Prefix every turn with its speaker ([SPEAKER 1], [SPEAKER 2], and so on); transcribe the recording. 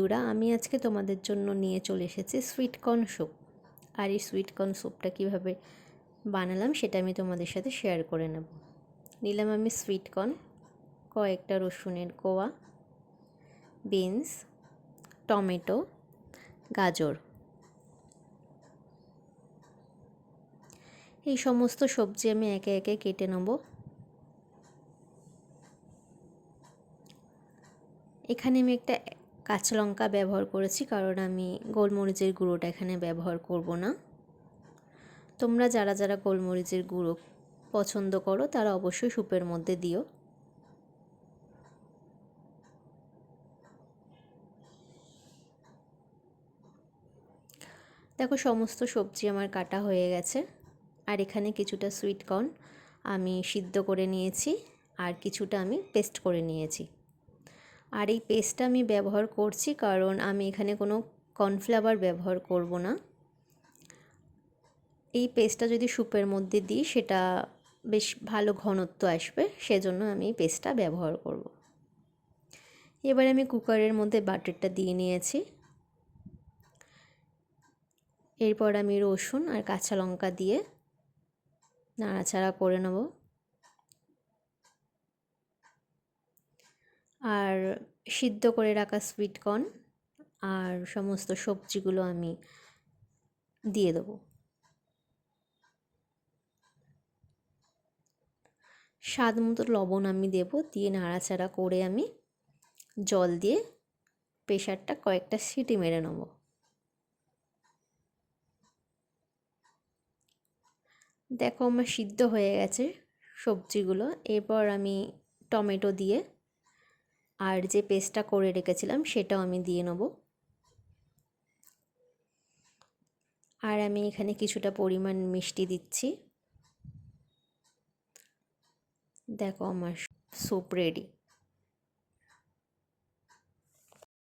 [SPEAKER 1] বন্ধুরা, আমি আজকে তোমাদের জন্য নিয়ে চলে এসেছি সুইট কর্ন স্যুপ। আর এই সুইট কর্ন স্যুপটা কীভাবে বানালাম সেটা আমি তোমাদের সাথে শেয়ার করে নেব। নিলাম আমি সুইট কর্ন, কয়েকটা রসুনের কোয়া, বিনস, টমেটো, গাজর, এই সমস্ত সবজি আমি একে একে কেটে নেব। এখানে আমি একটা কাঁচা লঙ্কা ব্যবহার করেছি, কারণ আমি গোলমরিচের গুঁড়োটা এখানে ব্যবহার করব না। তোমরা যারা যারা গোলমরিচের গুঁড়ো পছন্দ করো তারা অবশ্যই স্যুপের মধ্যে দিও। দেখো, সমস্ত সবজি আমার কাটা হয়ে গেছে। আর এখানে কিছুটা সুইট কর্ন আমি সিদ্ধ করে নিয়েছি, আর কিছুটা আমি পেস্ট করে নিয়েছি। আর এই পেস্টটা আমি ব্যবহার করছি কারণ আমি এখানে কোনো কর্নফ্লাওয়ার ব্যবহার করব না। এই পেস্টটা যদি স্যুপের মধ্যে দিই সেটা বেশ ভালো ঘনত্ব আসবে, সেজন্য আমি এই পেস্টটা ব্যবহার করব। এবার আমি কুকারের মধ্যে বাটারটা দিয়ে নিয়েছি। এরপর আমি রসুন আর কাঁচা লঙ্কা দিয়ে নাড়াচাড়া করে নেব। আর সিদ্ধ করে রাখা সুইট কর্ন আর সমস্ত সবজিগুলো আমি দিয়ে দেবো। স্বাদ মতো লবণ আমি দেব, দিয়ে নাড়াচাড়া করে আমি জল দিয়ে প্রেশারটা কয়েকটা সিটি মেরে নেব। দেখো, আমার সিদ্ধ হয়ে গেছে সবজিগুলো। এরপর আমি টমেটো দিয়ে আর যে পেস্টটা করে রেখেছিলাম সেটাও আমি দিয়ে নেব। আর আমি এখানে কিছুটা পরিমাণ মিষ্টি দিচ্ছি। দেখো, আমার স্যুপ রেডি।